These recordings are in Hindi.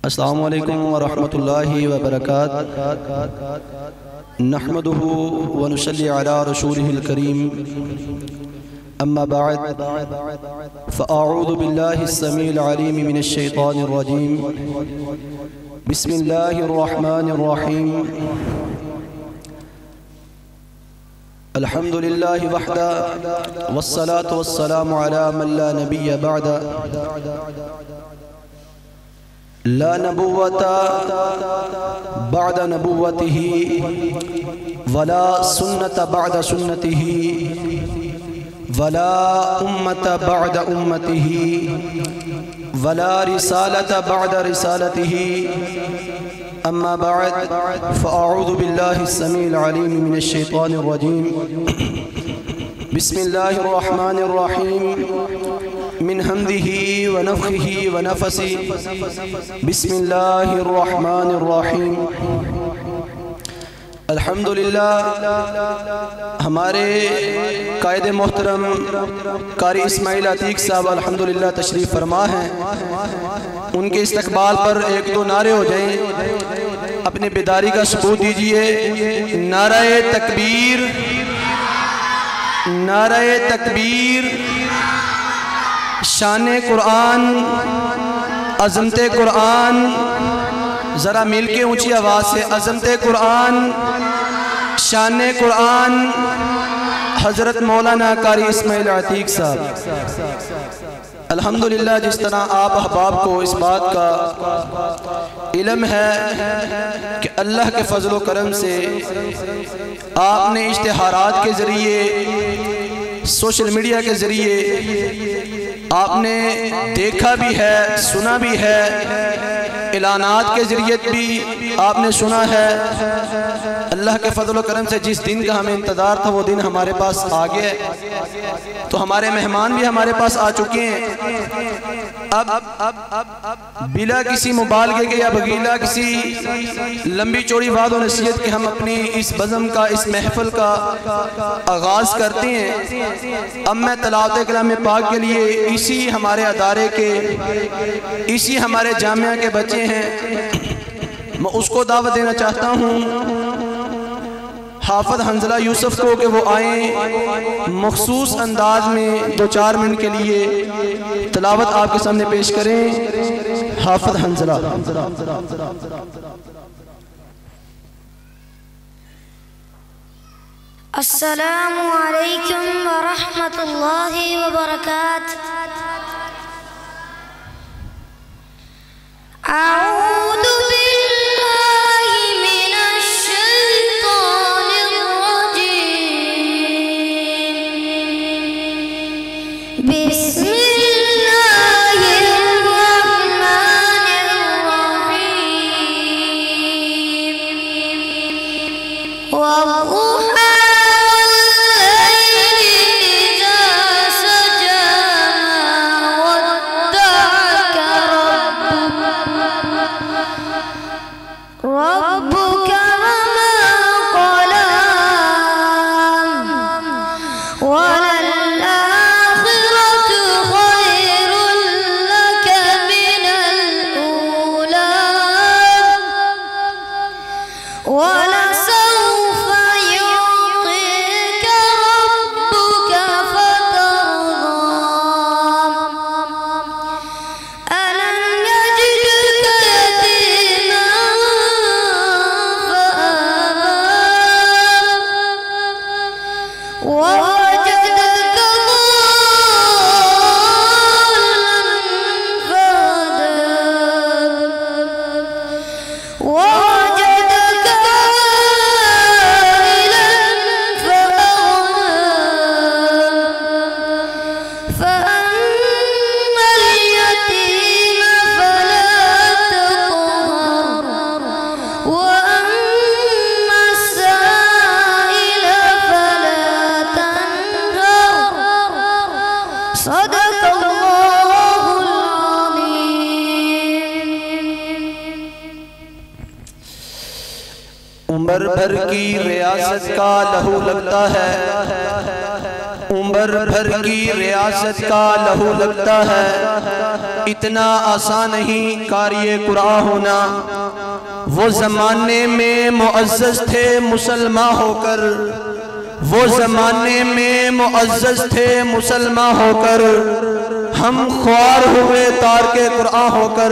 अस्सलामु अलैकुम व रहमतुल्लाहि व बरकातुहू नहमदुहु व नुसल्ली अला रसूलिहिल करीम अम्मा बअद फ़अऊज़ु बिल्लाहिस समीइल अलीम मिनश शैतानिर रजीम बिस्मिल्लाहिर रहमानिर रहीम अल्हम्दुलिल्लाहि वहदा वस्सलातु वस्सलामु अला मन ला नबिय्य बअदा ला नबुव्वता बअद नबुव्वतिही वला सुन्नता बअद सुन्नतिही वला उम्मता बअद उम्मतिही वला रिसालता बअद रिसालतिही अम्मा बअद फ़अऊज़ु बिल्लाहिस समीइल अलीम मिनश शैतानिर रजीम बिस्मिल्लाहिर रहमानिर रहीम मिन हम्दिही व नफ़्ख़िही व नफ़सी बिस्मिल्लाहिर रहमानिर रहीम। अल्हम्दुलिल्लाह, हमारे कायदे मोहतरम कारी इस्माइल अतीक साहब अल्हम्दुलिल्लाह तशरीफ़ फरमा हैं। उनके इस्तक़बाल पर एक दो नारे हो जाएं, अपनी बेदारी का सबूत दीजिए। नाराए तकबीर, नाराए तकबीर, शाने कुरान, अज़मते कुरान। ज़रा मिल के ऊँची आवाज़ से अज़मते कुरान, शाने कुरान, हज़रत मौलाना कारी इस्माइल अतीक साहब। अल्हम्दुलिल्लाह, जिस तरह आप अहबाब को इस बात का इल्म है कि अल्लाह के फजल व करम से आपने इश्तिहारात के ज़रिए, सोशल मीडिया के ज़रिए आपने देखा भी है, सुना भी है, ऐलानात के ज़रिए भी आपने सुना है। अल्लाह के फजल व करम से जिस दिन का हमें इंतज़ार था वो दिन हमारे पास आ गया। तो हमारे मेहमान भी हमारे पास आ चुके हैं। अब बिला किसी मुबालगे के या बगीला किसी लंबी चौड़ी वाद और नसीहत के हम अपनी इस बज़म का, इस महफिल का आगाज़ करते हैं। अब मैं तिलावत कलाम पाक के लिए इसी हमारे अदारे के, इसी हमारे जामिया के बच्चे हैं, मैं उसको दावत देना चाहता हूँ हाफ़िज़ हंज़ला यूसुफ को कि वो आए, मखसूस अंदाज में 2-4 मिनट के लिए तिलावत आपके सामने पेश करें। हाफ़िज़ हंज़ला। अस्सलामु अलैकुम व रहमतुल्लाहि व बरकातुहू। अऊज़ु बिल्लाहि मिनश शैतानिर रजीम। बिस्मिल्लाहिर रहमानिर रहीम। वद्दुहा उम्र भर की रियासत का लहू लगता है, उम्र भर की रियासत का लहू लगता है। इतना आसान नहीं कारी कुरान होना। वो ज़माने में मुअज़्ज़ज़ थे मुसलमान होकर, वो ज़माने में मुअज़्ज़ज़ थे मुसलमान होकर, हम ख्वार हुए तारके कुरान होकर।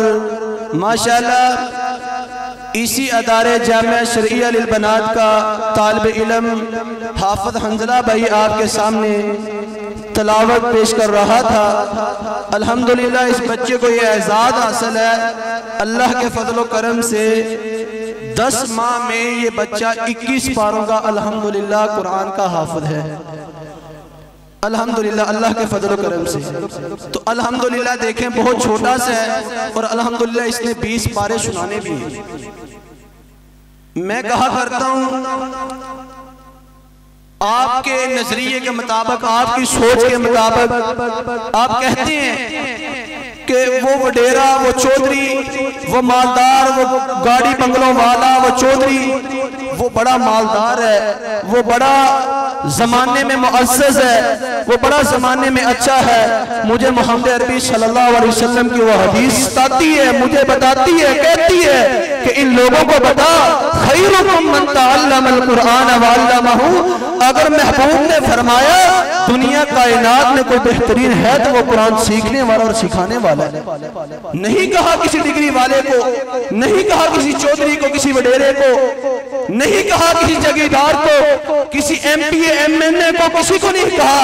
माशाअल्लाह इसी अदारे जामिया शरईया लिल बनात का तालिब इल्म हाफ़िज़ हंज़ला भाई आपके सामने तलावत पेश कर रहा था। अल्हम्दुलिल्लाह इस बच्चे को ये एजाज़ हासिल है अल्लाह के फजल करम से। 10 माह में ये बच्चा 21 पारों का अल्हम्दुलिल्लाह कुरान का हाफिज है। अल्हम्दुलिल्लाह अल्लाह के फजल करम से। तो अल्हम्दुलिल्लाह देखें बहुत छोटा सा है और अल्हम्दुलिल्लाह इसने 20 पारे सुनाने भी हैं। मैं कहा करता हूँ आपके नजरिए के मुताबिक, आपकी सोच के मुताबिक आप कहते हैं कि वो वडेरा, वो चौधरी, वो मालदार, वो गाड़ी बंगलों वाला, वो चौधरी वो बड़ा मालदार है, वो बड़ा जमाने में मुअज़्ज़ज़ है, वो बड़ा जमाने में अच्छा है। मुझे मोहम्मद अरबी सल्लल्लाहु अलैहि वसल्लम की वो हदीस बताती है, मुझे बताती है, कहती है कि इन लोगों को बता खैरुकुम मन तअल्लमल कुरान व अल्लमहु। अगर महबूब ने फरमाया दुनिया कायनात में कोई बेहतरीन है तो वो कुरान सीखने वाला और सिखाने वाला है। नहीं कहा किसी डिग्री वाले को, नहीं कहा किसी चौधरी को, किसी वडेरे को, नहीं कहा किसी जगीरदार को, किसी एमपी एमएनए को, किसी को नहीं कहा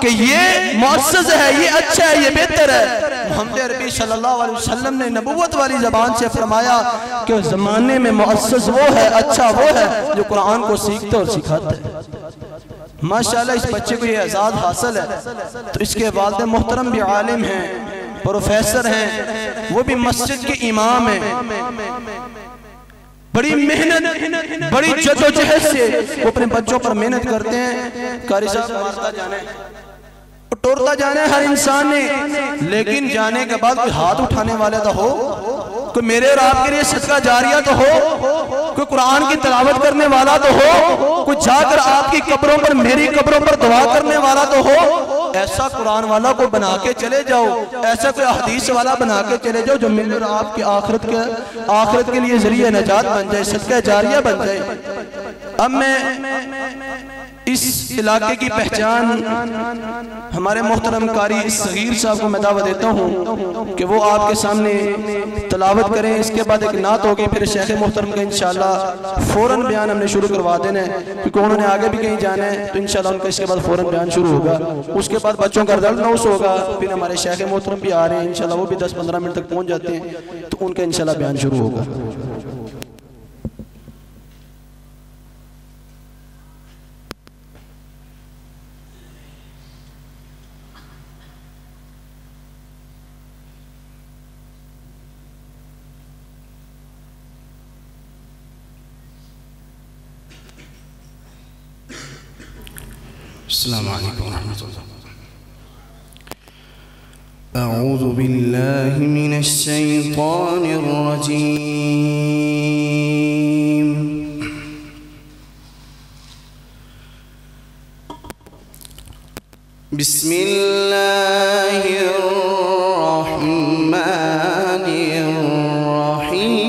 कि ये मुअज़्ज़ज़ है, ये अच्छा है, ये बेहतर है। मोहम्मद अरबी सल्लल्लाहु अलैहि वसल्लम ने नबूवत वाली ज़बान से फरमाया कि ज़माने में मुअज़्ज़ज़ वो है, अच्छा वो है जो कुरान को सीखता और सिखाता है। माशाअल्लाह इस बच्चे को ये एजाज़ हासिल है। तो इसके वालिद मोहतरम भी आलिम हैं, प्रोफेसर हैं, वो भी मस्जिद के इमाम हैं। बड़ी मेहनत, बड़ी जद्दोजहद से वो अपने बच्चों पर मेहनत करते हैं। कारी साहब मारता जाने, टोरता जाने हर इंसान ने, लेकिन जाने के बाद कोई हाथ उठाने वाले तो हो, कोई मेरे और आपके लिए सदका जारिया तो हो, कोई कुरान की तिलावत करने वाला तो हो, कोई जाकर आपकी कब्रों पर, मेरी कब्रों पर दुआ करने वाला तो हो। ऐसा कुरान वाला को बना के चले जाओ, ऐसा कोई हदीस वाला बना के चले जाओ जो मेरे और आपकी आखिरत के लिए जरिए नजात बन जाए, सदका जारिया बन जाए। अब मैं इस इलाके की पहचान हमारे मोहतरम कारी सगीर साहब को मैं दावा देता हूँ कि वो आपके सामने तलावत करें। इसके बाद एक नात होगी, फिर शेख मोहतरम का इंशाल्लाह फौरन बयान हमने शुरू करवा देना है, क्योंकि उन्होंने आगे भी कहीं जाना है, तो इंशाल्लाह उनका इसके बाद फौरन बयान शुरू होगा। उसके बाद बच्चों का रिजल्ट अनाउंस होगा, फिर हमारे शेख मोहतरम भी आ रहे हैं इंशाल्लाह, वो भी 10-15 मिनट तक पहुँच जाते हैं, तो उनका इंशाल्लाह बयान शुरू होगा। अस्सलामु अलैकुम व रहमतुल्लाह। अऊज़ु बिल्लाहि मिनश शैतानिर रजीम। बिस्मिल्लाहिर रहमानिर रहीम।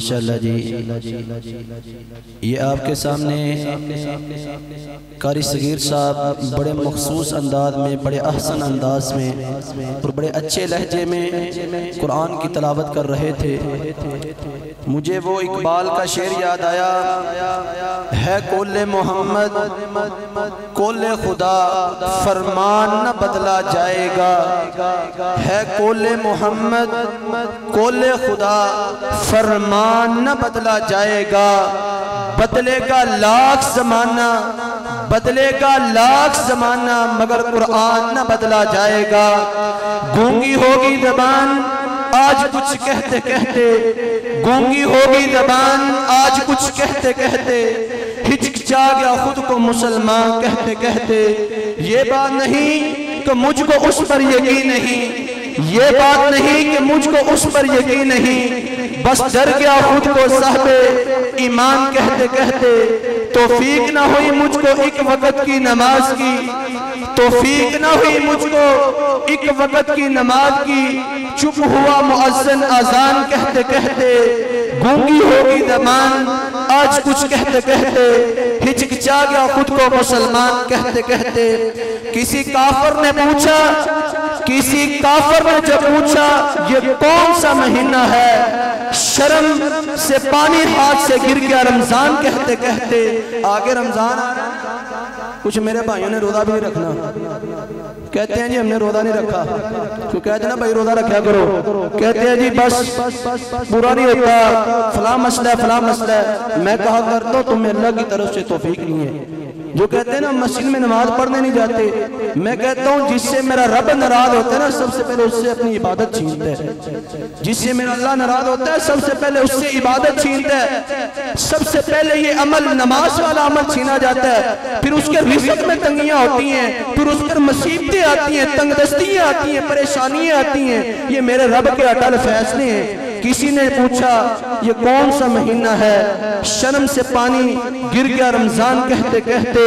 माशाअल्लाह जी, ये आपके सामने कारी सगीर साहब बड़े मखसूस अंदाज में, बड़े अहसन अंदाज में और बड़े अच्छे लहजे में कुरान की तलावत कर रहे थे। मुझे वो इकबाल का शेर याद आया, है कोले मोहम्मद कोले खुदा फरमान न बदला जाएगा, है कोले मोहम्मद कोले खुदा फरमान न बदला जाएगा। बदलेगा लाख जमाना, बदलेगा लाख जमाना, मगर कुरान न बदला जाएगा। गूंगी होगी ज़बान आज कुछ कहते कहते, गूंगी होगी ज़बान आज कुछ कहते कहते, हिचकिचा गया खुद को मुसलमान कहते कहते। ये बात नहीं कि मुझको उस पर यकीन नहीं, ये बात नहीं कि मुझको उस पर यकीन नहीं, बस डर गया खुद को साहबे ईमान कहते कहते। तौफीक ना हुई मुझको एक वक्त की नमाज की, तौफीक ना हुई मुझको एक वक्त की नमाज की, चुप हुआ मुअज्जिन अजान कहते कहते। गूंगी होगी ज़बान आज कुछ कहते कहते, हिचकिचा गया खुद को मुसलमान कहते कहते। किसी काफिर ने पूछा, किसी काफिर ने जब पूछा ये कौन सा महीना है, शर्म से पानी हाथ से गिर गया रमजान कहते कहते। आगे रमजान आ रहा है, कुछ मेरे भाइयों ने रोजा भी नहीं रखना, कहते हैं जी हमने रोजा नहीं रखा, तो कहते हैं ना भाई रोजा रखा करो, कहते हैं जी बस पूरा नहीं होता, फला मसला है फला मसला है। मैं कहा करता हूं तुम्हें अल्लाह की तरफ से तौफीक नहीं है। जो कहते हैं ना मस्जिद में नमाज पढ़ने नहीं जाते, मैं कहता हूँ जिससे मेरा रब नाराज होता है ना सबसे पहले उससे अपनी इबादत छीनता है। जिससे मेरा अल्लाह नाराज होता है सबसे पहले उससे इबादत छीनता है। सबसे पहले ये अमल नमाज वाला अमल छीना जाता है, फिर उसके रिज़्क़ में तंगियां होती हैं, फिर उस पर मुसीबतें आती हैं, तंगदस्तियां आती हैं, परेशानियां आती हैं। ये मेरे रब के अटल फैसले हैं। किसी ने पूछा ये कौन सा महीना है, शर्म से पानी गिर गया रमजान कहते कहते।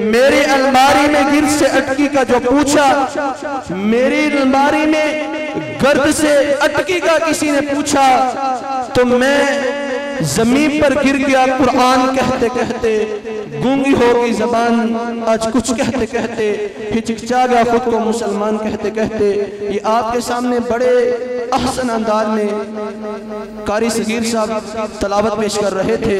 मेरी अलमारी में गिर से अटकी का जो पूछा, मेरी अलमारी में गर्द से अटकी का किसी ने पूछा, तो मैं जमीन पर गिर गया कुरान कहते कहते। गूंगी होगी ज़बान आज कुछ कहते कहते, हिचकिचा गया खुद को मुसलमान कहते कहते। ये आपके सामने बड़े अहसन अंदाज में कारी सगीर साहब तलावत पेश कर रहे थे।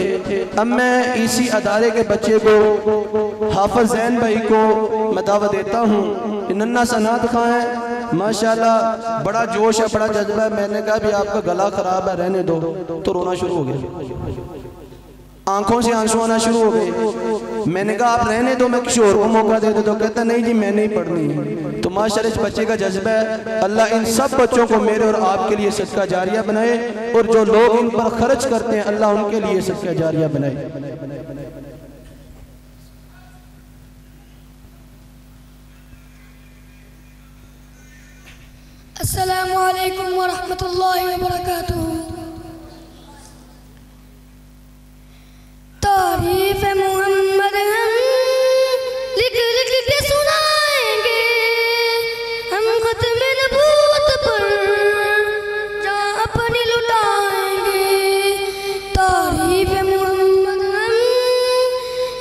अब मैं इसी अदारे के बच्चे को हाफिज ज़ैन भाई को मैं दावत देता हूँ। नन्ना सनात खां है माशाल्लाह, बड़ा जोश है, बड़ा जज्बा है। मैंने कहा भी आपका गला खराब है रहने दो, तो रोना शुरू हो गया, आंखों से आंसू आना शुरू हो गए। मैंने कहा आप रहने दो, मैं किसी और को मौका दे दो, तो कहता नहीं जी मैं नहीं पढ़नी। तो माशाल्लाह इस बच्चे का जज्बा है। अल्लाह इन सब बच्चों को मेरे और आपके लिए सदका जारिया बनाए, और जो लोग इन पर खर्च करते हैं अल्लाह उनके लिए सदका जारिया बनाए। अस्सलामु अलैकुम व रहमतुल्लाहि व बरकातुहू। तारीफ मोहम्मद हम लिख लिख के सुनाएंगे, हम खत्म नबूवत पर जा अपनी लुटाएंगे। तारीफ मोहम्मद हम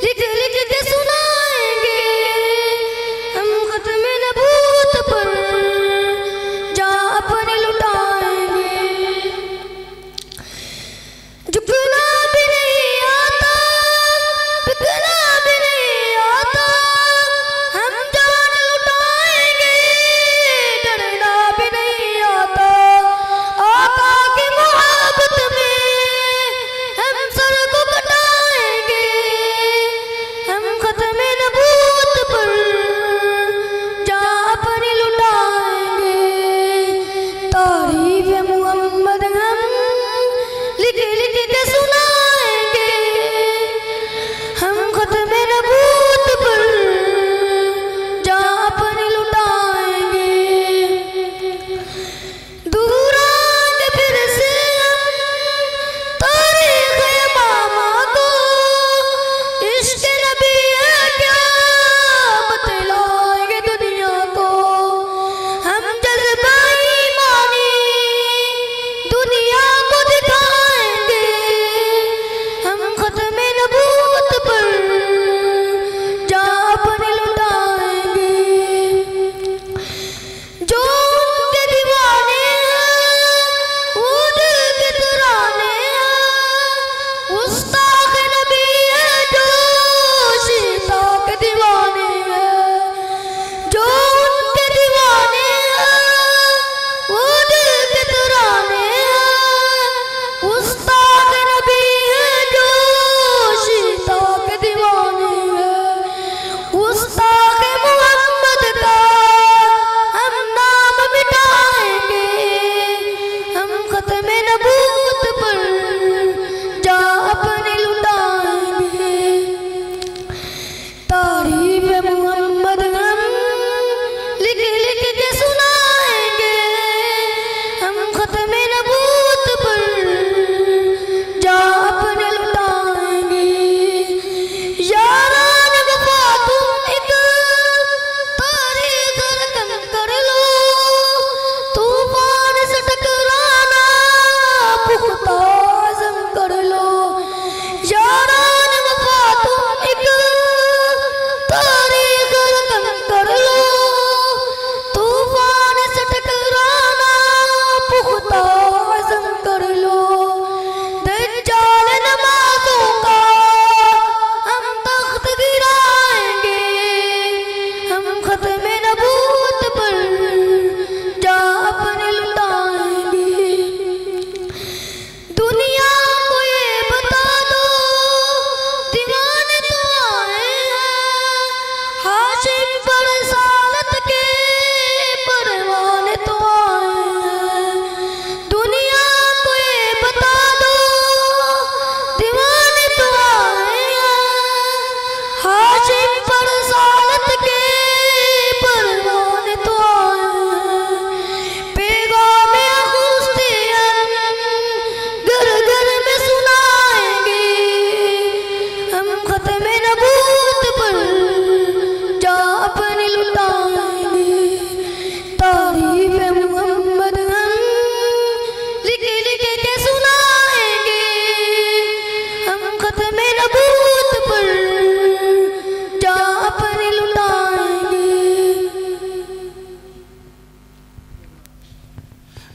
लिख लिख के सुनाएंगे, हम खत्म नबूवत पर जा अपनी लुटाएंगे।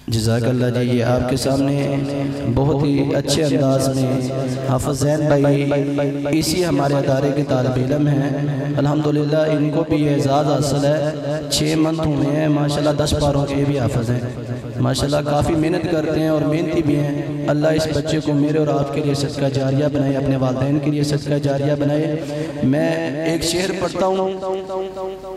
जज़ाकल्लाह जी। ये आपके सामने बहुत ही अच्छे अंदाज में हाफ़िज़ ज़ैन भाई इसी हमारे अदारे के तालिब इल्म हैं। अल्हम्दुलिल्लाह इनको भी एजाज़ हासिल है, 6 मंथ हुए हैं माशाल्लाह, 10 पारों के भी हाफ़िज़ हैं माशाल्लाह। काफ़ी मेहनत करते हैं और मेहनती भी हैं। अल्लाह इस बच्चे को मेरे और आपके लिए सदका जारिया बनाए, अपने वालिदैन के लिए सदका जारिया बनाए। मैं एक शेर पढ़ता हूँ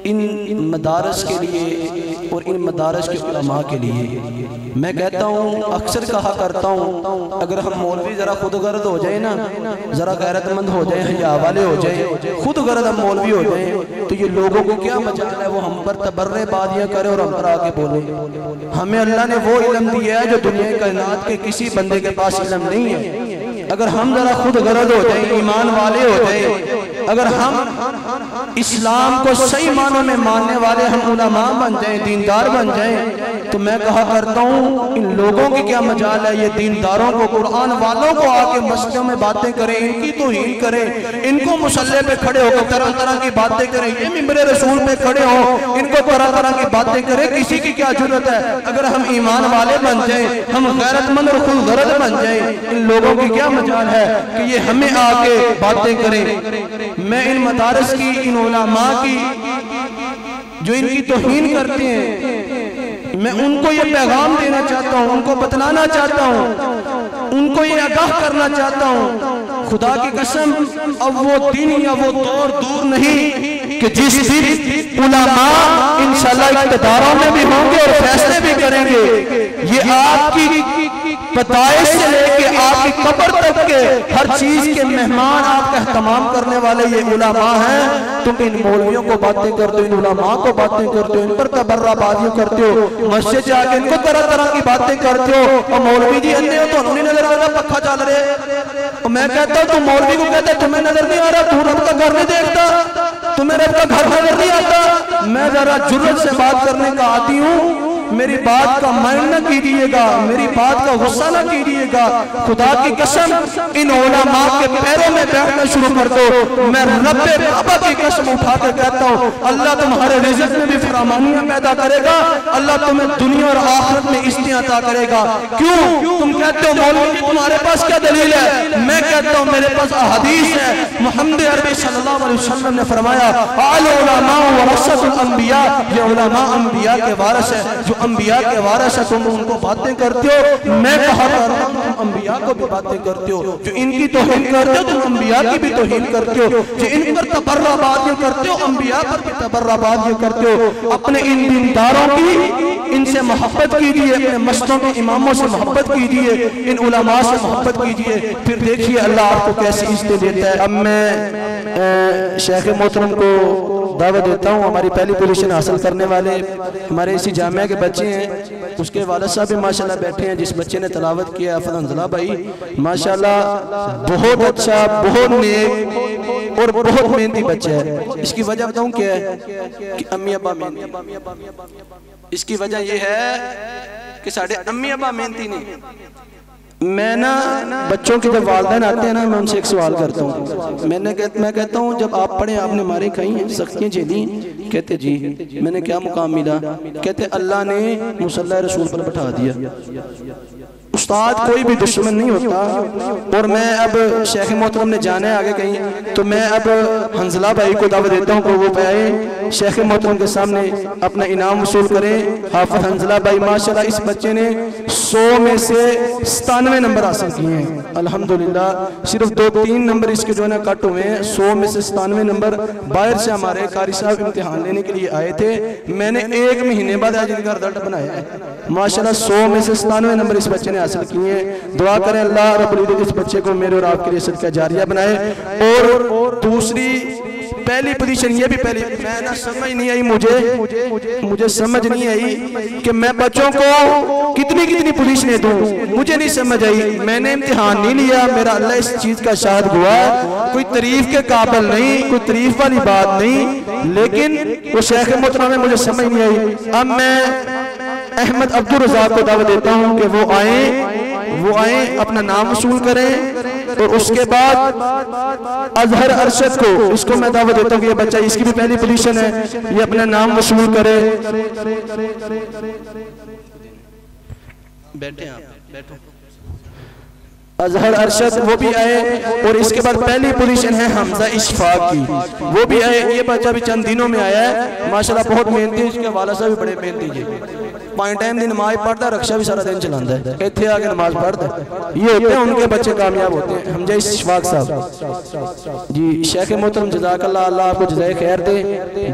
इन मदारस के लिए और इन मदारस के उलमा के लिए। मैं कहता हूँ, अक्सर कहा करता हूँ, अगर हम मौलवी ज़रा खुद गर्द हो जाए ना, ज़रा गैरतमंद हो जाए, हया वाले हो जाए, खुद गर्द हम मौलवी हो जाए, तो ये लोगों को क्या मजाल है वो हम पर तबर्रेबादियाँ करे और हम पर आके बोले। हमें अल्लाह ने वो इल्म दिया है जो दुनिया कायनात के किसी बंदे के पास इल्म नहीं है। अगर हम ज़रा खुद गर्द हो जाए, ईमान वाले हो जाए, अगर हम इस्लाम को सही मानों में मानने वाले हम उलमा बन जाएं, दीनदार बन जाएं, तो मैं कहा करता हूँ इन लोगों की क्या मजाल है, ये दीनदारों को, कुरान वालों को आके मस्जिदों में बातें करें, इनकी तौहीन करें, इनको मुसल्ले पे खड़े होकर तरह तरह की बातें करें, ये मिंबरे रसूल पे खड़े हो, इनको तरह तरह की बातें करें। किसी की क्या जरूरत है? अगर हम ईमान वाले बन जाएं, हम गैरतमंद और खुदगर्द बन जाएं, इन लोगों की क्या मजाल है कि ये हमें आके बातें करें। मैं इन मदारस की, इन उलमा की जो इनकी तौहीन करते हैं, मैं उनको ये पैगाम देना चाहता हूँ, उनको बतलाना चाहता हूँ, उनको ये आगाह करना चाहता हूँ। खुदा की कसम, अब वो दिन या वो दौर दूर नहीं कि जिस दिन उलमा इंशाअल्लाह इक़्तिदारों में भी होंगे और फैसले भी करेंगे। ये आपकी पैदाइश से लेके आपकी कब्र तक के हर चीज के मेहमान, आपका एहतमाम करने वाले ये उलमा हैं। तुम इन मौलवियों को बातें करते हो, इन उलमा को बातें करते हो, इन पर तबर्राबादियां करते हो, मस्जिद जाके इनको तरह तरह की बातें करते हो। और मौलवी जी अन्य हो, तो नहीं नजर आ रहा पक्का चल रहे। और मैं कहता हूँ, तुम मौलवी को कहते तुम्हें नजर नहीं आ रहा, तू रब का घर नहीं देखता, तुम्हें रब का घर नजर नहीं आता। मैं जरा जुर्रत से बात करने का आती हूँ, मेरी बात का माइंड न कीजिएगा, मेरी बात का गुस्सा न कीजिएगा। खुदा की कसम, इन उलमा के पैरों में बैठना शुरू कर दो। मैं रब्बे काबा की कसम उठा कर कहता हूँ, अल्लाह तुम्हारे रिज़्क़ में भी फरामानियां पैदा करेगा, अल्लाह तुम्हें दुनिया और आखिरत में इज़्ज़त अता करेगा। क्यों? तुम कहते हो मौलवी जी तुम्हारे पास क्या दलील है? मैं कहता हूँ मेरे पास अहादीस है। मोहम्मद अरबी सल्लल्लाहु अलैहि वसल्लम ने फरमाया, अल उलमा वरसतुल अंबिया, ये उलमा अंबिया के वारिस है। जो अंबिया के वारिस है, तुम उनको बातें करते हो। मैं कहा करता हूं, तुम अंबिया को भी बातें करते हो। जो इनकी तौहीन करते हो, तुम अंबिया की भी तौहीन करते हो। जो इन पर तबर्राबादियां करते हो, अंबिया पर भी तबर्राबादियां करते हो। अपने इन दीनदारों की, इनसे मोहब्बत कीजिए, अपने मस्जिदों के इमामों से मोहब्बत कीजिए, इन उलमा से मोहब्बत कीजिए, फिर देखिए अल्लाह आपको कैसी इज़्ज़त देता है। अब मैं शेख मोहतरम को दावत देता हूँ। हमारी पहली पोजीशन हासिल करने वाले हमारे इसी जामिया के बच्चे हैं, उसके वालिद साहब भी माशाल्लाह बैठे हैं। जिस बच्चे ने तलावत किया हाफ़िज़ हंज़ला भाई, माशाल्लाह बहुत अच्छा, बहुत नेक और बहुत मेहनती बच्चा है। इसकी वजह बताऊँ क्या है कि अम्मी अब्बा मेहनती। इसकी वजह यह है कि साढ़े अम्मी अब्बा मेहनती नहीं। मैं ना बच्चों के जब वालिदैन आते हैं ना, मैं उनसे एक सवाल करता हूँ। मैं कहता हूँ, जब आप पढ़े, आपने मारे खाई, सख्तियाँ झेली? कहते जी। मैंने क्या मुकाम मिला? कहते अल्लाह ने मुसल्ला रसूल पर बैठा दिया। उस्ताद कोई भी दुश्मन नहीं होता। और मैं अब शेख मोहतरम ने जाना है आगे कहीं, तो मैं अब हंज़ला भाई को दावत देता हूँ कि वो पे आए, शेख मोहतरम के सामने अपना इनाम वसूल करें। हाफ़िज़ हंज़ला भाई माशाल्लाह, इस बच्चे ने 100 में से 97 नंबर हासिल किए हैं अल्हम्दुलिल्लाह। सिर्फ 2-3 नंबर इसके जो है ना कट हुए हैं। 100 में से 97 नंबर। बाहर से हमारे कारी साहब इम्तिहान लेने के लिए आए थे। मैंने 1 महीने बाद आज इनका रिजल्ट बनाया है माशाल्लाह। 100 में से 97 नंबर इस बच्चे ने हासिल किए हैं। दुआ करें अल्लाह रब्बुल इज़्ज़त इस बच्चे को मेरे और आपके लिए सदका जारिया बनाए। और दूसरी पहली पोजीशन ये भी पहली, मैं ना समझ नहीं आई, मुझे समझ नहीं आई कि मैं बच्चों को कितनी पोजीशनें दूं, मुझे नहीं समझ आई। मैंने इम्तिहान नहीं लिया, मेरा अल्लाह इस चीज का शाहिद हुआ। कोई तारीफ के काबिल नहीं, कोई तारीफ वाली बात नहीं, लेकिन वो शेख मोहतरम में मुझे समझ नहीं आई। अब मैं अहमद अब्दुल रज़ाक को दावत देता हूँ कि वो आए अपना नाम वसूल करें। और उसके बाद अजहर अरशद को, इसको मैं दावत देता हूँ कि ये बच्चा, इसकी भी पहली पोजीशन है, ये अपना नाम वसूल करे। बैठे आप बैठो। अजहर अरशद वो भी आए और इसके बाद पहली पोजीशन है हमजा इशफाक की, वो भी आए। ये बच्चा भी चंद दिनों में आया है माशाल्लाह, बहुत मेहनती है। इसके वाला साहब भी बड़े मेहनती जी, 5 टाइम की नमाज पढ़ता, रक्षा भी सारा दिन चलाता है, इतने आके नमाज पढ़ता है। ये होते हैं उनके बच्चे कामयाब होते हैं। हमजा इशफाक साहब जी, शेख मोहतरम जज़ाकल्लाह, अल्लाह आपको जज़ाए खैर दे,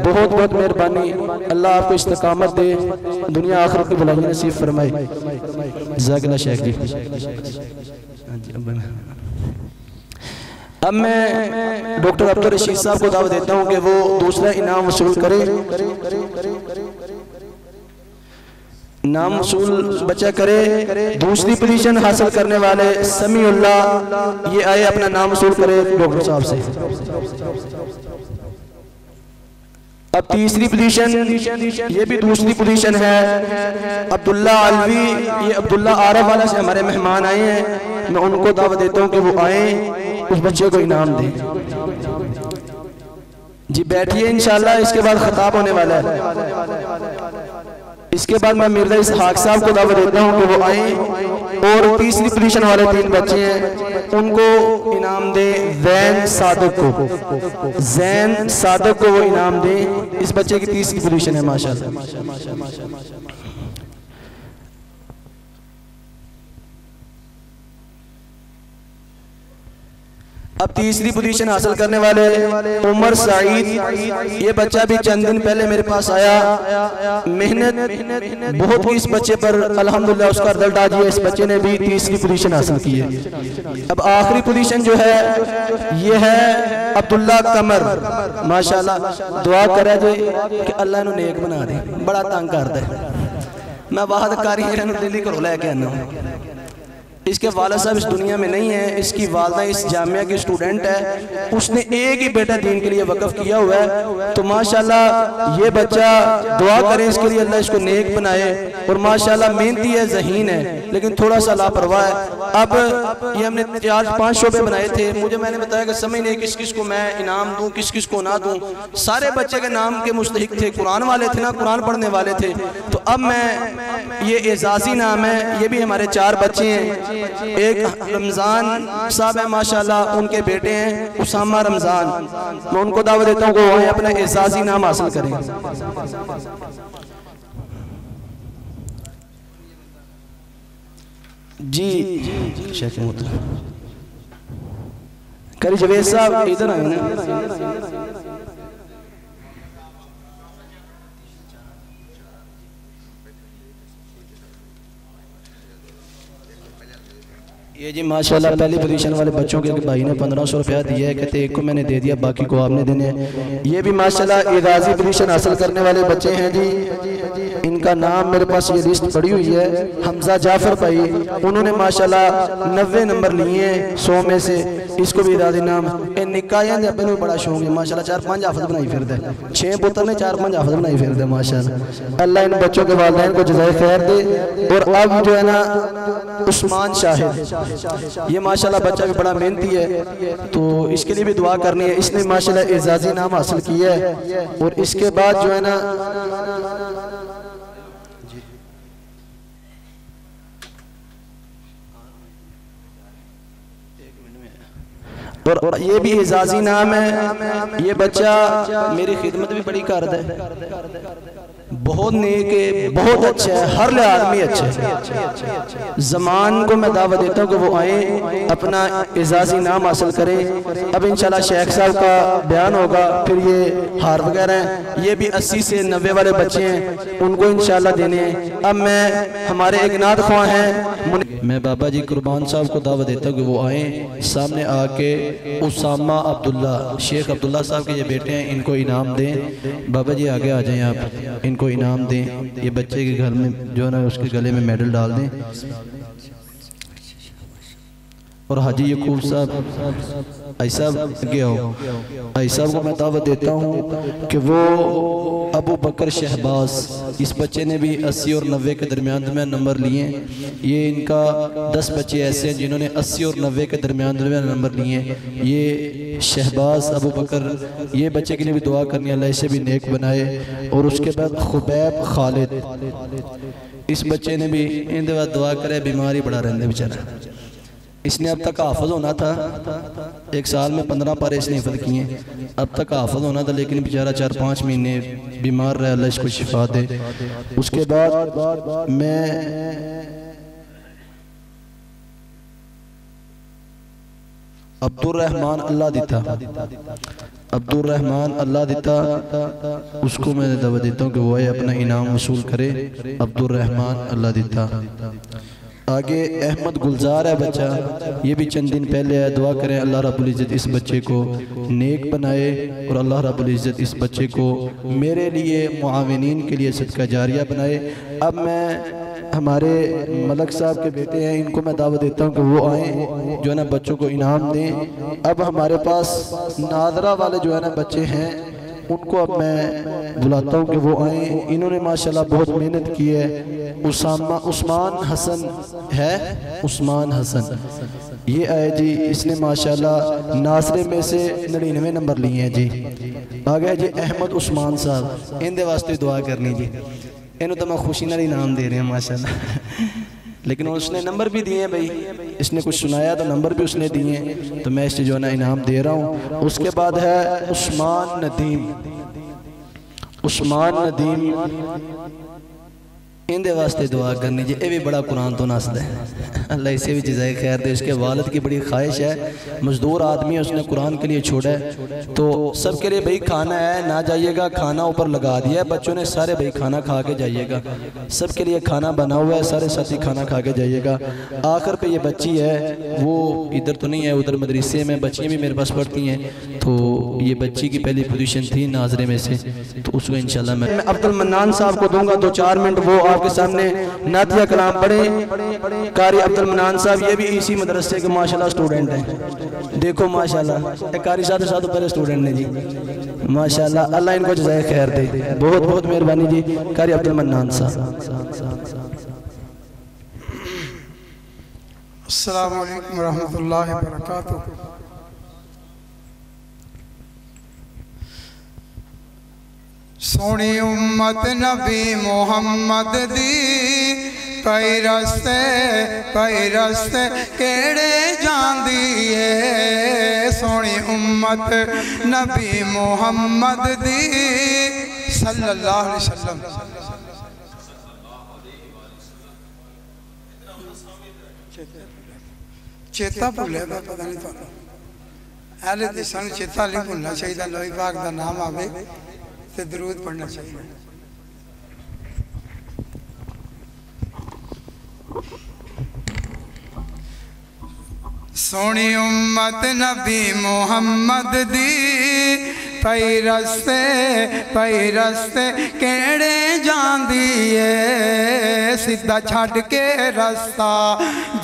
बहुत बहुत मेहरबानी, अल्लाह आपको इस्तिकामत दे, दुनिया आखिरत की भलाई नसीब फरमाए। जज़ाकल्लाह शेख जी। अब मैं डॉक्टर अब्दुल रशीद साहब को दावत देता हूं कि वो दूसरा इनाम वसूल करे। नाम वसूल बच्चा करे। दूसरी पोजीशन हासिल करने वाले समीउल्लाह, ये आए अपना नाम वसूल करे डॉक्टर साहब से। अब तीसरी पोजीशन, ये भी दूसरी पोजीशन है अब्दुल्ला अलवी, ये अब्दुल्ला आरफ वाला से हमारे मेहमान आए हैं, मैं उनको दावत देता हूँ कि वो आए, उस बच्चे को इनाम दें। जी बैठिए, इंशाल्लाह इसके बाद खिताब होने वाला है। इसके बाद मैं मिर्जा इसहाक साहब को दावत देता हूँ कि वो आए और तीसरी पोजीशन वाले 3 बच्चे हैं उनको इनाम दे। जैन सादक को, जैन सादक को वो इनाम दे। इस बच्चे की तीसरी पोजीशन है माशाल्लाह। अब तीसरी पोजीशन हासिल करने वाले उमर सईद, ये बच्चा भी चंद दिन पहले मेरे पास आया, मेहनत बहुत की इस बच्चे पर, अल्हम्दुलिल्लाह उसका रिजल्ट आ गया। इस बच्चे ने भी तीसरी पोजीशन हासिल की है। अब आखिरी पोजीशन जो है ये है अब्दुल्ला कमर, माशाल्लाह दुआ करे जे कि अल्लाह इन्हें नेक बना दे, बड़ा तंग करता है। मैं वाहद कारी दिल्ली घरों लैके आना हूँ। इसके वाला साहब इस दुनिया में नहीं है, इसकी वालदा इस जामिया की स्टूडेंट है, उसने एक ही बेटा दीन के लिए वक़्फ़ किया हुआ है। तो माशाल्लाह ये बच्चा, दुआ करें इसके लिए अल्लाह इसको नेक बनाए। और माशाल्लाह मेहनती है, ज़हीन है, लेकिन थोड़ा सा लापरवाह है। अब ये हमने 4-5 शोबे बनाए थे, मुझे मैंने बताया कि समझ नहीं किस किस को मैं इनाम दूँ, किस किस को ना दूँ। सारे बच्चे के नाम के मुस्तहिक थे, कुरान वाले थे ना, कुरान पढ़ने वाले थे। तो अब मैं, ये एजाज़ी नाम है, ये भी हमारे 4 बच्चे हैं। एक रमज़ान साहब है माशाल्लाह, उनके बेटे हैं उसामा रमज़ान, मैं उनको दावत देता हूँ कि वो अपना एजाज़ी नाम हासिल करें। जी शेख करी जवेद साहब इधर आए ना। ये जी माशाल्लाह पहली पोजीशन वाले बच्चों के भाई ने 1500 रुपया दिया है, कहते एक को मैंने दे दिया, बाकी को आपने देने हैं। ये भी माशाल्लाह एजाज़ी पोजीशन हासिल करने वाले बच्चे हैं जी, इनका नाम मेरे पास ये लिस्ट पड़ी हुई है। हमजा जाफर भाई, उन्होंने माशाल्लाह 90 नंबर लिए हैं 100 में से, इसको भी एजाज़ी नाम। निकाया अपने में बड़ा शौक है माशाल्लाह, 4-5 हाफिज़ बनाई फिरदा है, 6 पुत्र ने 4-5 हाफिज़ बनाई फिरदा माशाल्लाह। अल्लाह इन बच्चों के वालिदैन को जज़ाए खैर दे। और अब जो है ना उस्मान शाहिद, ये माशाल्लाह बच्चा भी बड़ा मेहनती है, तो इसके लिए भी दुआ करनी है। इसने माशाल्लाह एजाज़ी नाम हासिल किया है। और इसके बाद जो है ना और ये भी एजाज़ी नाम है। ये बच्चा मेरी खिदमत भी बड़ी करता है, बहुत नेक है, बहुत अच्छा है, हर लिहाज में अच्छा है। ज़मान को मैं दावत देता हूँ कि वो आए, अपना एजाज़ी नाम हासिल करें। अब इंशाल्लाह शेख साहब का बयान होगा, फिर ये हार वगैरह हैं, ये भी 80 से 90 वाले बच्चे हैं, उनको इंशाल्लाह देने हैं। अब मैं, हमारे एक नात ख्वां हैं, मैं बाबा जी कुर्बान साहब को दावत देता हूँ कि वो आए, सामने आके उसामा अब्दुल्ला, शेख अब्दुल्ला साहब के ये बेटे हैं, इनको इनाम दें। बाबा जी आगे आ जाएं, आप इनको इनाम दें। ये बच्चे के घर में जो है ना उसके गले में मेडल डाल दें। और हाजी यकूब साहब ऐसा गया हो, ऐसा को मैं दावत देता हूँ कि वो अबू बकर शहबाज, इस बच्चे ने भी 80 और 90 के दरमियान नंबर लिए। ये इनका 10 बच्चे ऐसे हैं जिन्होंने 80 और 90 के दरमियान नंबर लिए। ये शहबाज अबू बकर, ये बच्चे के लिए भी दुआ करनी, अल्लाह इसे भी नेक बनाए। और उसके बाद खुबैब खालिद, इस बच्चे ने भी इनके बाद दुआ करे, बीमार ही बड़ा रहने बेचारा। इसने अब तक हाफज होना था, 1 साल में 15 पारे इसने हिफज किए, अब तक हाफज होना था, लेकिन बेचारा 4-5 महीने बीमार रहा। अल्लाह इसको शिफा दे। उसके बाद मैं अब्दुर्रहमान अल्लाह दिता, अब्दुर्रहमान अल्लाह दिता, उसको मैं दवा देता हूँ कि वो अपना इनाम वसूल करे। अब्दुर्रहमान अल्लाह दिता। आगे अहमद गुलजार है बच्चा, ये भी चंद दिन पहले है। दुआ करें अल्लाह रब्बुल इज़्ज़त इस बच्चे को नेक बनाए और अल्लाह रब्बुल इज़्ज़त इस बच्चे को मेरे लिए मुआविनीन के लिए सदका जारिया बनाए। अब मैं हमारे मलक साहब के बेटे हैं, इनको मैं दावत देता हूँ कि वो आएँ, जो है ना बच्चों को इनाम दें। अब हमारे पास नादरा वाले जो है ना बच्चे हैं, उनको अब मैं बुलाता हूँ कि वो आए। इन्होंने माशाल्लाह बहुत मेहनत की है। उस्मान हसन है, उस्मान हसन ये आए जी, इसने माशाल्लाह नासरे में से 99 नंबर लिए हैं जी। आ गया जी अहमद उस्मान साहब, इनके वास्ते दुआ करनी जी। इन्हों तो मैं खुशी नाल इनाम दे रहे हैं माशाल्लाह, लेकिन उसने नंबर भी दिए हैं भाई, इसने कुछ सुनाया तो नंबर भी उसने दिए हैं, तो मैं इससे जो है ना इनाम दे रहा हूँ। उसके बाद है उस्मान नदीम, उस्मान नदीम इनके वास्ते दुआ करनी जी। ये भी बड़ा कुरान तो नसदा है, अल्लाह इसे भी जज़ाए खैर दे। इसके वालिद की बड़ी ख्वाहिश है, मजदूर आदमी है, उसने कुरान के लिए छोड़ा है। तो सबके लिए भाई खाना है, ना जाइएगा, खाना ऊपर लगा दिया है बच्चों ने सारे, भाई खाना खा के जाइएगा। सबके लिए खाना बना हुआ है, सारे साथी खाना खा के जाइएगा। आखिर पे ये बच्ची है, वो इधर तो नहीं है, उधर मदरसे में बच्चियाँ भी मेरे पास पढ़ती हैं, तो ये बच्ची की पहली पोजीशन थी नाजरे में से, तो उसको इंशाल्लाह मैं अब्दुल मन्नान साहब को दूंगा 2-4 मिनट, वो आपके सामने नातिया कलाम पढ़े। कारी अब्दुल मन्नान साहब ये भी इसी मदरसे के माशाल्लाह स्टूडेंट हैं। देखो माशाल्लाह कारी साहब साथ पहले स्टूडेंट ने जी, माशाल्लाह अल्लाह इनको जज़ाए खैर दे। बहुत बहुत मेहरबानी जी कारी अब्दुल मन्नान साहब। अस्सलामु अलैकुम रहमतुल्लाहि व बरकातुहू। सोनी उम्मत नबी मोहम्मद दी, पई रस्ते केड़े जांदी है। सोनी उम्मत नबी मोहम्मद दी सल्लल्लाहु अलैहि वसल्लम। चेता भुलिया पता नहीं तुहानू, अहले हदीसां नूं चेता नहीं भुलना चाहिए, नबी पाक दा नाम आवे तो दरूद पढ़ना चाहिए। सोनी उम्मत नबी मोहम्मद दी, पई रस्ते केड़े जांदी है। सीधा छड़ के रस्ता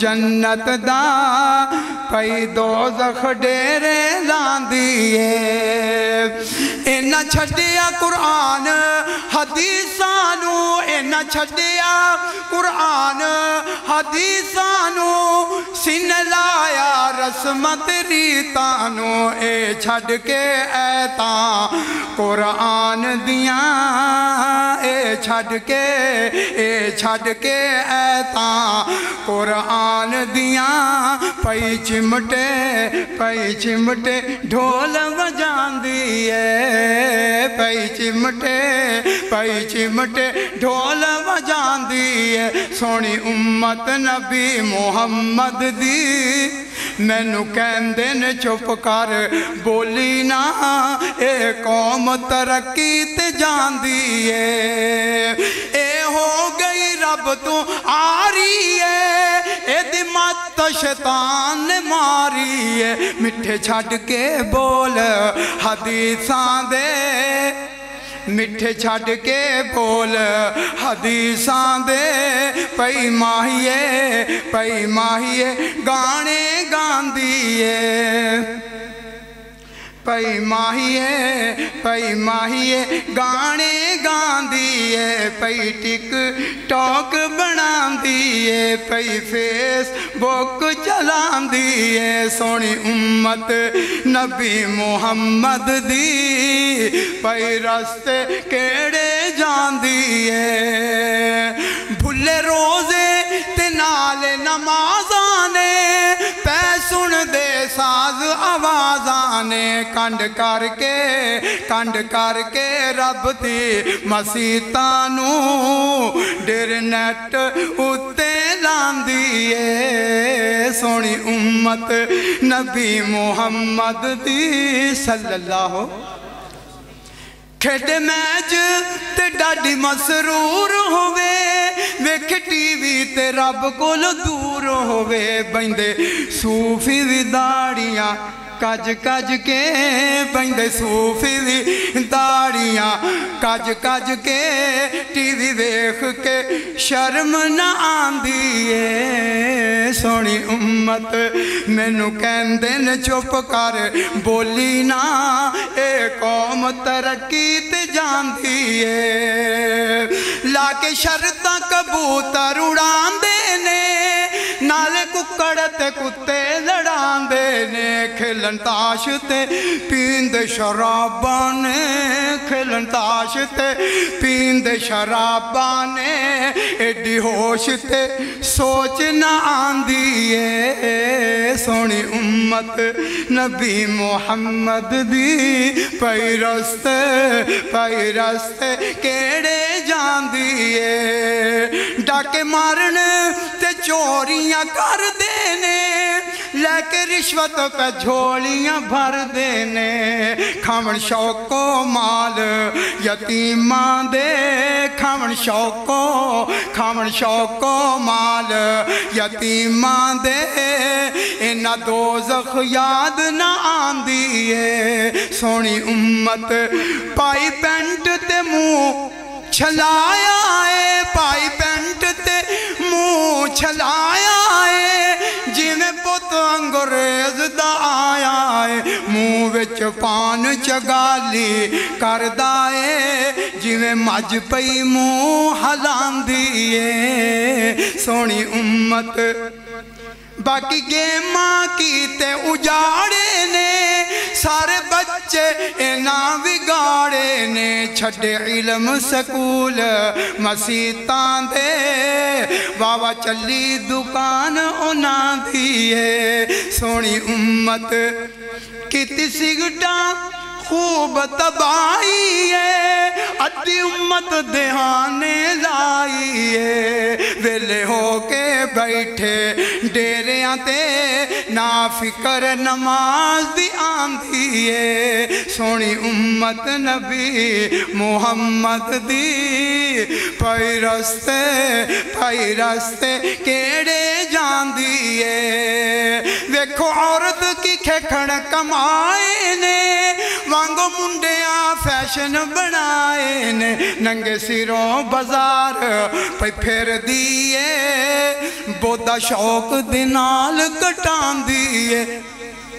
जन्नत दा, पई दोज़ख डेरे लांदी है। इन्ना छड्डिया कुरान हदीसां नूं, इन्ना छड्डिया कुरान हदीसां नूं, सिन लाया रस्मत रीतां नूं। ए छड्ड के ऐतां कुरान दियां, ए छड्ड के ऐतां कुरान दियां। पई चिमटे ढोल वजांदी है। पई चिमटे ढोल वजांदी है। सोनी उम्मत नबी मुहम्मद दी, मैनू कहंदे ने चुप कर बोली ना, ए कौम तरक्की ते जांदी है। ए हो गई रब तू आ रही है, ए मत शैतान ने मारी है। मिठे छड़ के बोल हदीसां दे, मिठे छड़ के बोल हदीसां दे। पई माहिए गाने गांदी है। पई माहिए गाने गांदी है। पई टिक टॉक बनांदी है। पई फेसबुक चलांदी है। सोनी उम्मत नबी मुहम्मद दी, पई रस्ते केड़े जांदी है। खुले रोजे ते नाल नमाज़ां ने पै सुन दे साज आवाज़ां ने कंड करके रब दी मसीतां नूं डेर नेट उत्ते लांदी ए सोनी उम्मत नबी मुहम्मद दी सल्लल्लाहु खेडे मैच ते डाडी मसरूर होवे वेख टीवी ते रब कोल दूर होवे बंदे सूफी दी दाड़ियां कज के बंदे सूफी दी दाड़ियां कज के टीवी वेख के शर्म न आंदी ए सोनी उम्मत मैनू कहंदे न चुप कर बोली ना ए कौम तरक्की ते जांदी ए लाके शर्तां कबूतर उड़ांदे ने नाले कुक्कड़ ते कुत्ते लड़ांदे ने खेलन ताश ते पींदे शराबां ने खेलन ताश ते पींदे शराबां ने एडी होश ते सोच ना आंदी ए सोनी उम्मत नबी मुहम्मद दी पई रस्ते केड़े जांदी ए डाके मारन ते चोरियां कर देने लेके रिश्वत पे झोलियां भर देने खावन शौको माल यतीमां दे खावन शौको माल यतीमां दे इन्ना दोज़ख याद ना आंदी ए सोनी उम्मत पाई पेंट ते मुँह छलाया है पाई पेंट ते मुँह छलाया है जिवें पुत अंग्रेज दा आया है मुँह विच पान चगाली करदा है जिवें मज पई मुँह हलांदी है सोनी उम्मत बाकी गेमां कीते उजाड़े ने सारे बच्चे इना बिगाड़े ने छड़े इल्म स्कूल मसीतां दे वावा चली दुकान उन्हां दी है सोनी उम्मत किती सिगटां खूब तबाही है अद्धी उम्मत देहाने लाई है वेले होके बैठे डेरियां ते ना फिकर नमाज दी आंदी है सोनी उम्मत नबी मुहम्मद दी पई रस्ते केड़े जांदी है देखो औरत की खेखण कमाए ने वांगो मुंडिया फैशन बनाए ने नंगे सिरों बाजार पे फिर दिए बोदा शौक दे नाल कटांदी है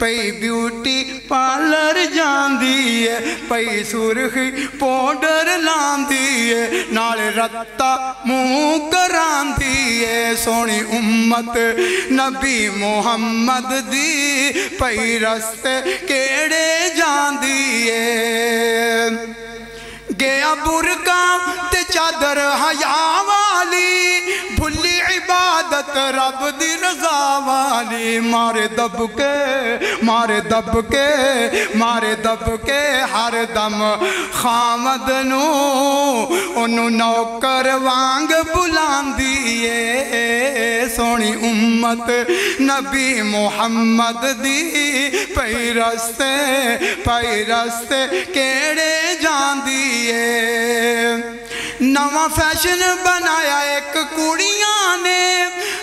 पई ब्यूटी पार्लर जांदी है पई सुरखी पाउडर लांदी है नाल रत्ता मुँह करांदी है सोनी उम्मत नबी मुहम्मद दी पई रस्ते केड़े जांदी है गया बुरका ते चादर हया वाली भुली इबादत रब दी रजा वाली मारे दब के हर दम खामद नू ओनू नौकर वांग बुलांदी है सोनी उम्मत नबी मुहम्मद दी पई रस्ते केड़े जांदी है नवा फैशन बनाया एक कुड़ियां ने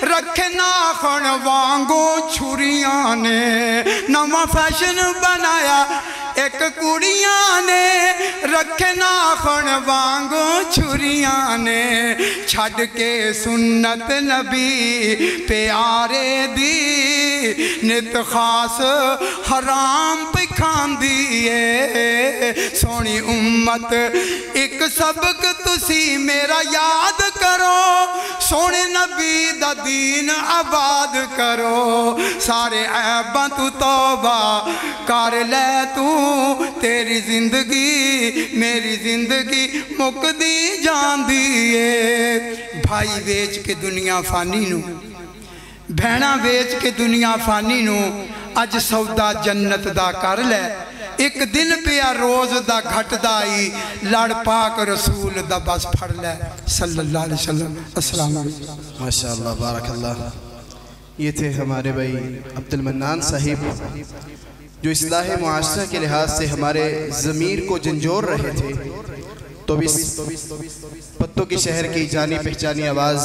रखे नाखन वांगो छुरियां ने नवा फैशन बनाया एक कुड़ियां ने रखे नाखन वांगो छुरियां ने छड़ के सुन्नत नबी प्यारे दी नित खास हराम पे खांदी है सोनी उम्मत एक सबक तुसी मेरा याद करो सोने नबी दा दीन आबाद करो सारे ऐबां तू तौबा कर ले तू तेरी जिंदगी मेरी जिंदगी मुकदी जांदी है भाई वेच के दुनिया फानी नू, भैणा वेच के दुनिया फानी नू, अज सौदा जन्नत दा कर लै। एक दिन पिया रोज दा घटदा आई, लड़ पाक रसूल दा बस फड़ लै सल्लल्लाहु अलैहि वसल्लम। अस्सलाम वालेकुम। माशाअल्लाह बारकल्लाह। ये थे हमारे भाई अब्दुल मन्नान साहिब, जो इस्लाह मुआशरा के लिहाज से हमारे ज़मीर को झंझोर रहे थे। तो इस पत्तों की शहर की जानी पहचानी आवाज़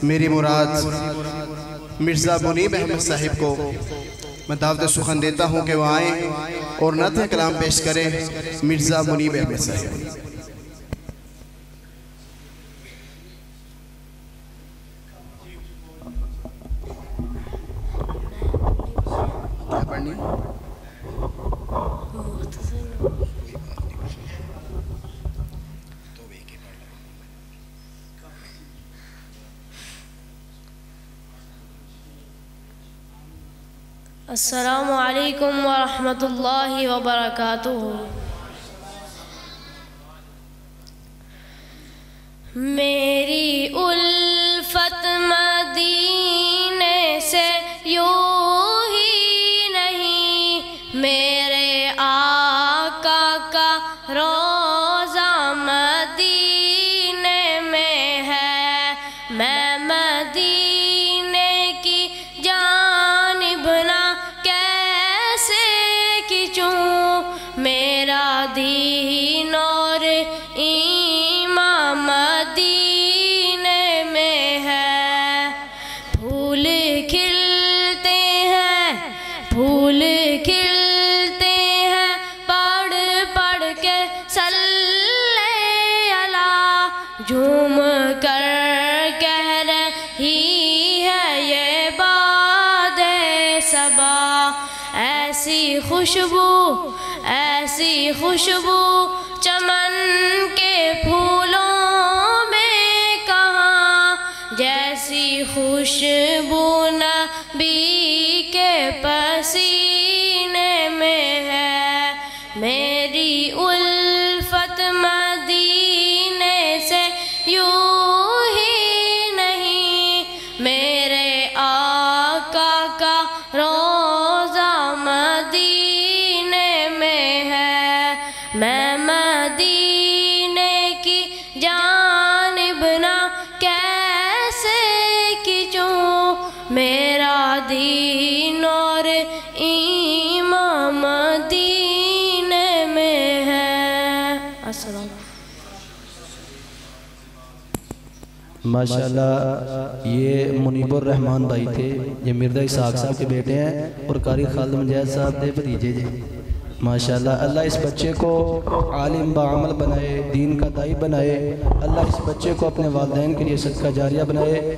मेरी मुराद मिर्ज़ा मुनीब अहमद साहिब को मैं दावत सुखन देता हूँ कि वह आएँ और नत कलाम पेश करें। मिर्ज़ा मुनीब अहमद साहिब। अस्सलामु अलैकुम व रहमतुल्लाहि व बरकातुहू। मेरी उल्फत मदीने से यूं ही नहीं, मेरे आका का रोज़ा मदीने में है। मैं मदीने की जानिब ना कैसे खिंचूं, मेरा दीन और ईमान मदीने में है। फूल खिलते हैं, फूल खिलते हैं, पढ़ पढ़ के सल्ले अला, झूम कर कह रही है ये बादे सबा। ऐसी खुशबू चमन के फूलों में कहाँ, जैसी खुशबू नबी के पसीने में है। मेरी उल्फत मदीने से यूं ही नहीं, मेरे आका का रोज़ा मदीने में है। मैं मदीने की जानिब ना कैसे खिंचूं, मेरा दीन और ईमान मदीने में है। अस्सलाम। माशाल्लाह ये मुनीबुर रहमान भाई थे, ये मिर्ज़ा इसाक साहब के बेटे हैं और कारी खालिद मुजाहिद साहब के भतीजे जी। माशाल्लाह अल्लाह इस बच्चे को आलिम बाअमल बनाए, दीन का दाई बनाए। अल्लाह इस बच्चे को अपने वालिदैन के लिए सदका जारिया बनाए।